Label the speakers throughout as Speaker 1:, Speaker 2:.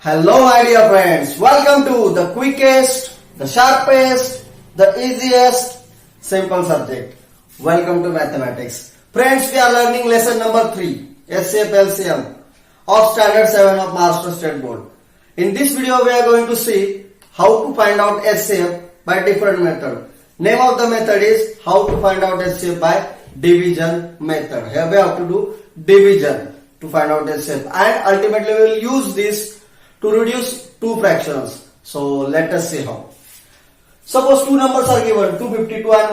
Speaker 1: Hello my dear friends, welcome to the quickest, the sharpest, the easiest, simple subject. Welcome to mathematics. Friends, we are learning lesson number 3, SCF LCM of standard 7 of Maharashtra State Board. In this video we are going to see how to find out SCF by different method. Name of the method is how to find out SCF by division method. Here we have to do division to find out SCF, and ultimately we will use this to reduce two fractions. So let us see how. Suppose two numbers are given, 252 and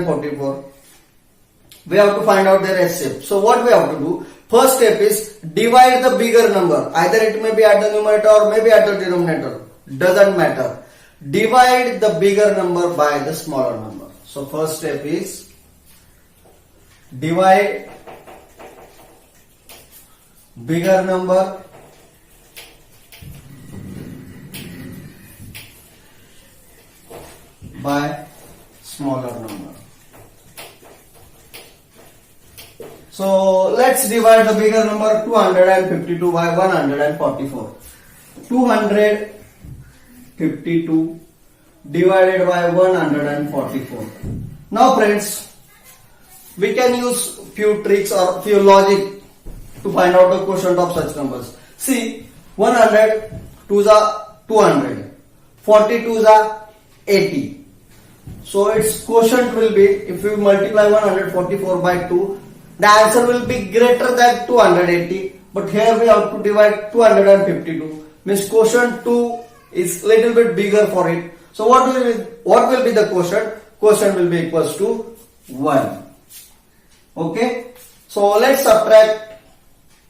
Speaker 1: 144. We have to find out their SCF. So what we have to do? First step is divide the bigger number. Either it may be at the numerator or maybe at the denominator. Doesn't matter. Divide the bigger number by the smaller number. So first step is divide bigger number by smaller number. So let's divide the bigger number 252 by 144. 252 divided by 144. Now friends, we can use few tricks or few logic to find out the quotient of such numbers. See, 100 2s are 200, 42s are 80. So its quotient will be, if we multiply 144 by 2, the answer will be greater than 280. But here we have to divide 252. Means quotient 2 is little bit bigger for it. So what will be the quotient? Quotient will be equals to 1. Okay. So let's subtract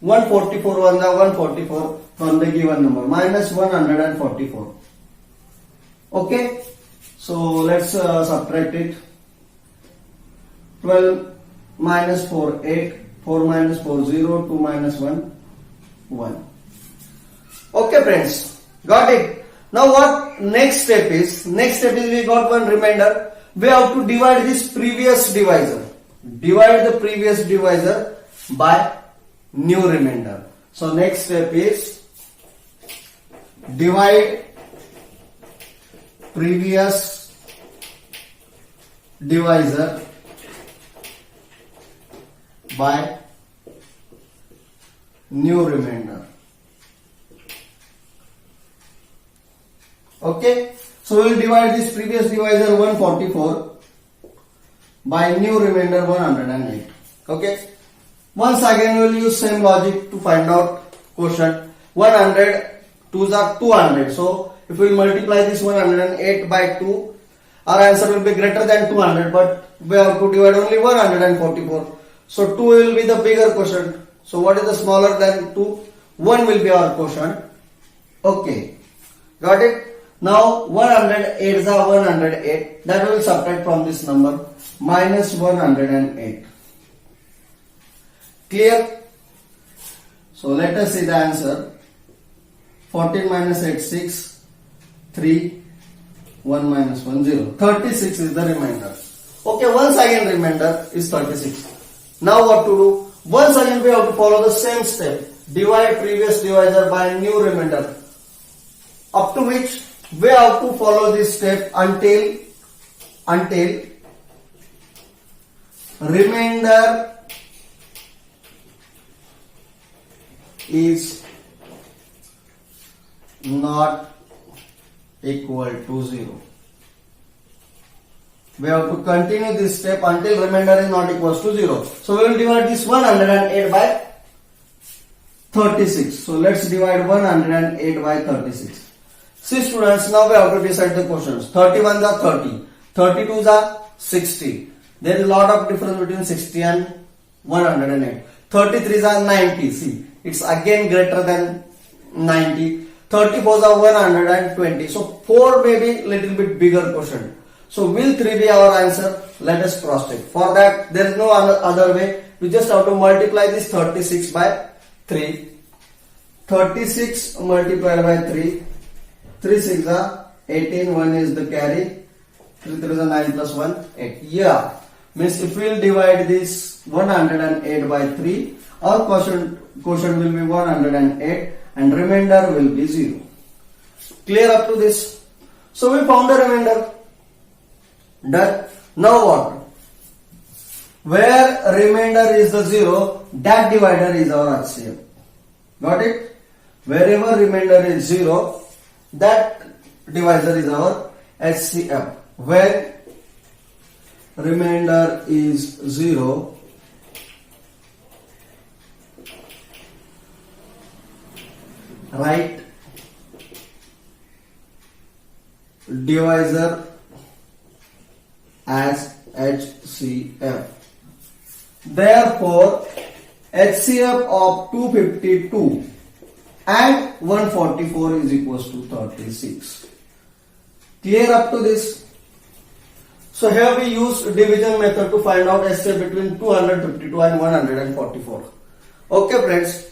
Speaker 1: 144 144 from the given number, minus 144. Okay. So let's subtract it. 12 minus 4 8, 4 minus 4 0, 2 minus 1 1. Okay friends, got it. Now what next step is? Next step is we got one remainder. We have to divide this previous divisor. Divide the previous divisor by new remainder. So next step is divide previous divisor by new remainder. Okay, so we will divide this previous divisor 144 by new remainder 108. Okay, once again we will use same logic to find out quotient. 100 2s are 200. So if we multiply this 108 by 2, our answer will be greater than 200, but we have to divide only 144. So 2 will be the bigger quotient. So what is the smaller than 2? 1 will be our quotient. Okay, got it. Now 108 is 108. That we will subtract from this number, minus 108. Clear? So let us see the answer. 14 minus 8 6, 3, 1 minus 1 0. 36 is the remainder. Okay, once again remainder is 36. Now what to do? Once again we have to follow the same step. Divide previous divisor by new remainder. Up to which we have to follow this step until remainder is not equal to 0. We have to continue this step until remainder is not equal to 0. So we will divide this 108 by 36. So let's divide 108 by 36. See students, now we have to decide the quotients. 31s are 30, 32s are 60. There is a lot of difference between 60 and 108. 33s are 90. See, it's again greater than 90. 34s are 120. So 4 may be little bit bigger quotient. So will 3 be our answer? Let us cross check. For that there is no other way. We just have to multiply this 36 by 3. 36 multiplied by 3. 3 6 are 18. 1 is the carry. 3 3 is 9 plus 1 8. Yeah. Means if we will divide this 108 by 3, our quotient will be 108 and remainder will be 0. Clear up to this? So we found the remainder. Done. Now what? Where remainder is the 0, that divider is our HCF. Got it? Wherever remainder is 0, that divisor is our HCF. Where remainder is 0, write divisor as HCF. Therefore, HCF of 252 and 144 is equals to 36. Clear up to this? So here we use division method to find out HCF between 252 and 144. Okay friends,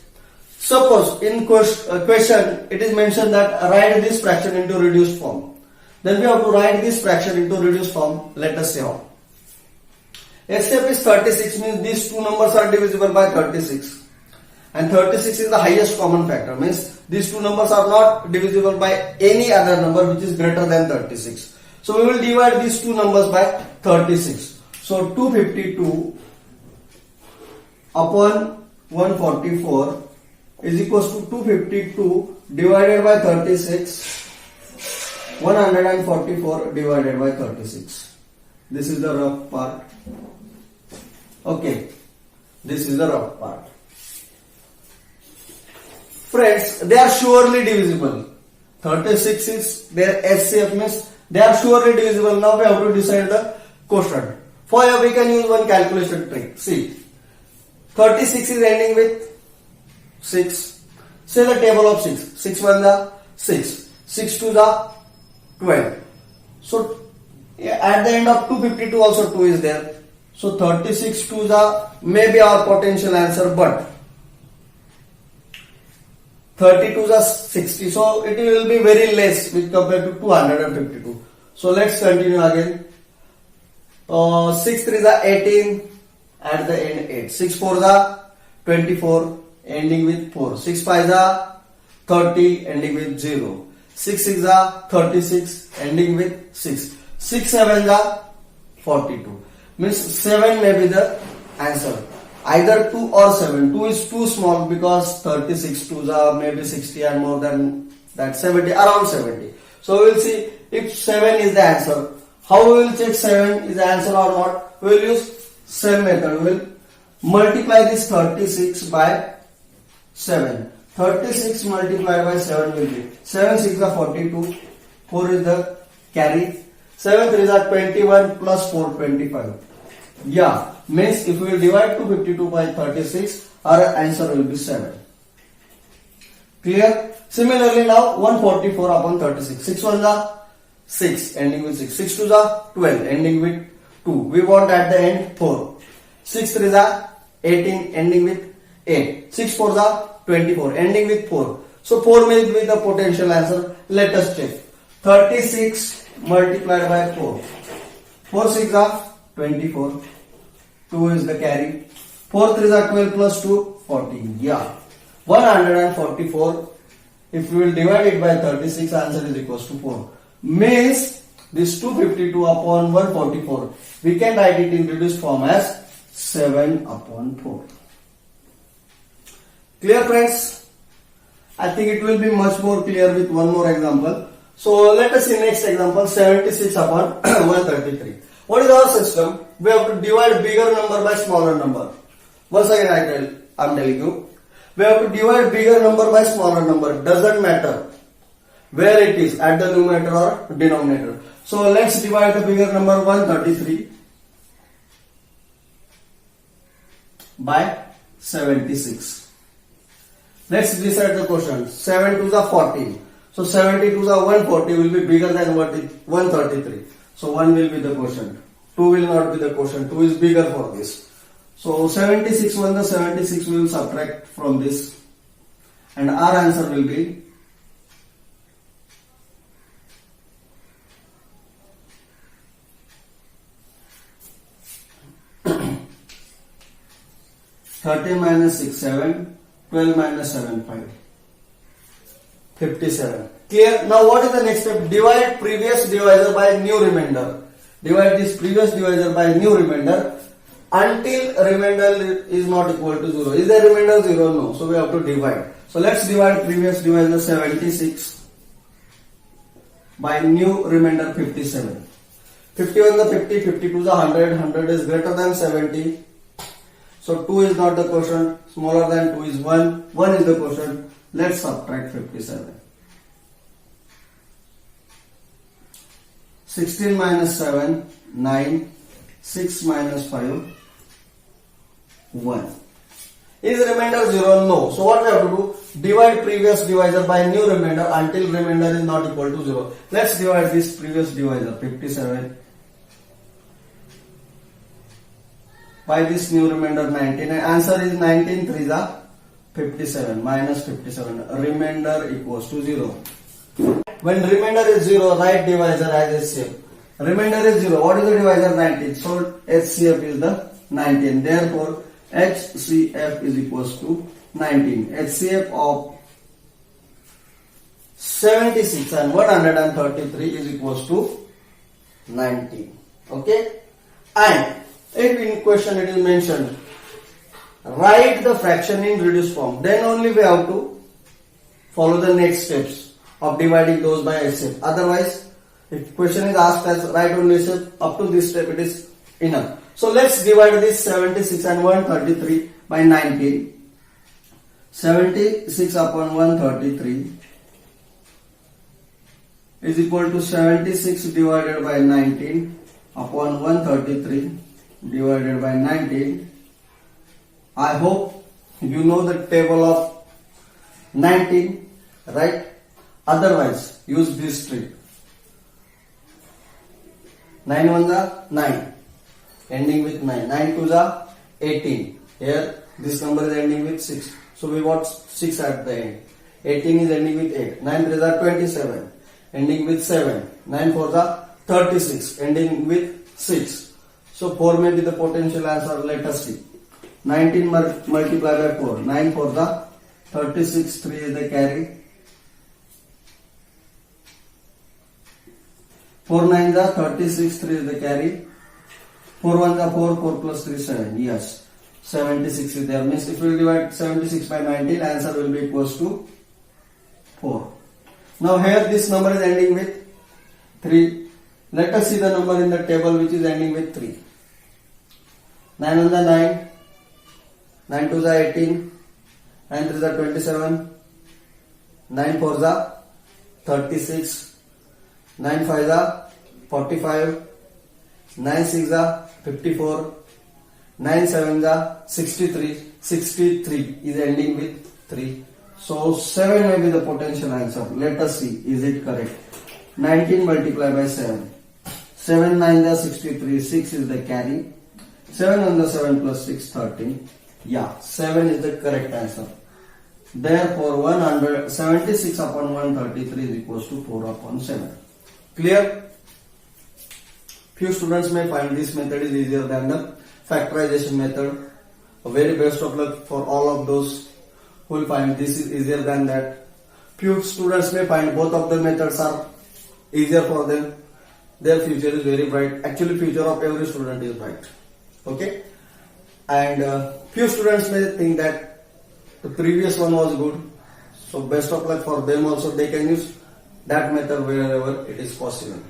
Speaker 1: suppose in question it is mentioned that write this fraction into reduced form. Then we have to write this fraction into reduced form. Let us see how. HCF is 36, means these two numbers are divisible by 36. And 36 is the highest common factor, means these two numbers are not divisible by any other number which is greater than 36. So we will divide these two numbers by 36. So 252 upon 144 is equals to 252 divided by 36, 144 divided by 36. This is the rough part. Okay, this is the rough part. Friends, they are surely divisible. 36 is their HCF, means they are surely divisible. Now we have to decide the quotient. For here we can use one calculation trick. See, 36 is ending with 6. Say the table of 6. 6 1 the 6. 6 2 the 12. So at the end of 252 also 2 is there. So 36 2 the maybe our potential answer, but 32 is 60, so it will be very less with compared to 252. So let's continue again. 6 3 is 18, at the end 8. 6 4 is 24, ending with 4. 6 5 is 30, ending with 0. 6 6 is 36, ending with 6. 6 7 is 42. Means 7 may be the answer. Either 2 or 7. 2 is too small because 36 2s are maybe 60 and more than that 70, around 70. So we will see if 7 is the answer. How we will check 7 is the answer or not? We will use same method. We will multiply this 36 by 7. 36 multiplied by 7 will be 7 6 is 42, 4 is the carry, 7 3 is 21 plus 4 25. Yeah, means if we will divide 252 by 36, our answer will be 7. Clear? Similarly now 144 upon 36. 6 1 is 6, ending with 6. 6 2 is 12, ending with 2. We want at the end 4. 6 3 is 18, ending with 8. 6 4 is 24, ending with 4. So 4 will be the potential answer. Let us check. 36 multiplied by 4. 4 6 is 24. 2 is the carry. 4 3 is 12 plus 2, 14. Yeah. 144. If we will divide it by 36, answer is equals to 4. Means this 252 upon 144, we can write it in reduced form as 7 upon 4. Clear friends? I think it will be much more clear with one more example. So let us see next example, 76 upon 133. What is our system? We have to divide bigger number by smaller number. Once again I am telling you. We have to divide bigger number by smaller number. Doesn't matter where it is, at the numerator or denominator. So let's divide the bigger number 133 by 76. Let's decide the quotient. 7 2s are 14. So 72 is 140 will be bigger than 133. So 1 will be the quotient. 2 will not be the quotient. 2 is bigger for this. So 76 1 the 76 we will subtract from this, and our answer will be 30 minus 6 7, 12 minus 7 5, 57. Clear? Now what is the next step? Divide previous divisor by new remainder. Divide this previous divisor by new remainder until remainder is not equal to 0. Is there remainder 0? No. So we have to divide. So let's divide previous divisor 76 by new remainder 57. 51 the 50, 52 the 100, 100 is greater than 70. So 2 is not the quotient, smaller than 2 is 1, 1 is the quotient. Let's subtract 57. 16 minus 7, 9, 6 minus 5, 1. Is remainder 0? No. So what we have to do? Divide previous divisor by new remainder until remainder is not equal to 0. Let's divide this previous divisor 57 by this new remainder 19. And answer is 19 3 is 57 minus 57. Remainder equals to 0. When remainder is 0, write divisor as HCF. Remainder is 0. What is the divisor? 19. So HCF is the 19. Therefore, HCF is equals to 19. HCF of 76 and 133 is equals to 19. Okay? And if in question it is mentioned, write the fraction in reduced form. Then only we have to follow the next steps of dividing those by HCF. Otherwise, if question is asked as write only HCF, up to this step it is enough. So let's divide this 76 and 133 by 19. 76 upon 133 is equal to 76 divided by 19 upon 133 divided by 19. I hope you know the table of 19, right? Otherwise, use this trick. 9 1 is 9, ending with 9. 9 2 is 18. Here, this number is ending with 6. So we want 6 at the end. 18 is ending with 8. 9 3 is 27, ending with 7. 9 4 is 36, ending with 6. So 4 may be the potential answer. Let us see. 19 multiplied by 4. 9 4 is 36. 3 is the carry. 4 9 is 36, 3 is the carry. 4 1 is 4, 4 plus 3 7. Yes, 76 is there. Means if we divide 76 by 19, answer will be equals to 4. Now here this number is ending with 3. Let us see the number in the table which is ending with 3. 9 1 is 9. 9 2 is 18. 9 3 is 27. 9 4 is 36. 9 5 is 45, 9 6 is 54, 9 7 is 63, 63 is ending with 3. So 7 may be the potential answer. Let us see, is it correct? 19 multiplied by 7. 7 9 is 63, 6 is the carry. 7 on the 7 plus 6, 13. Yeah, 7 is the correct answer. Therefore 176 upon 133 is equals to 4 upon 7. Clear? Few students may find this method is easier than the factorization method. A very best of luck for all of those who will find this is easier than that. Few students may find both of the methods are easier for them. Their future is very bright. Actually, future of every student is bright. Okay? And few students may think that the previous one was good. So best of luck for them also. They can use that method wherever it is possible.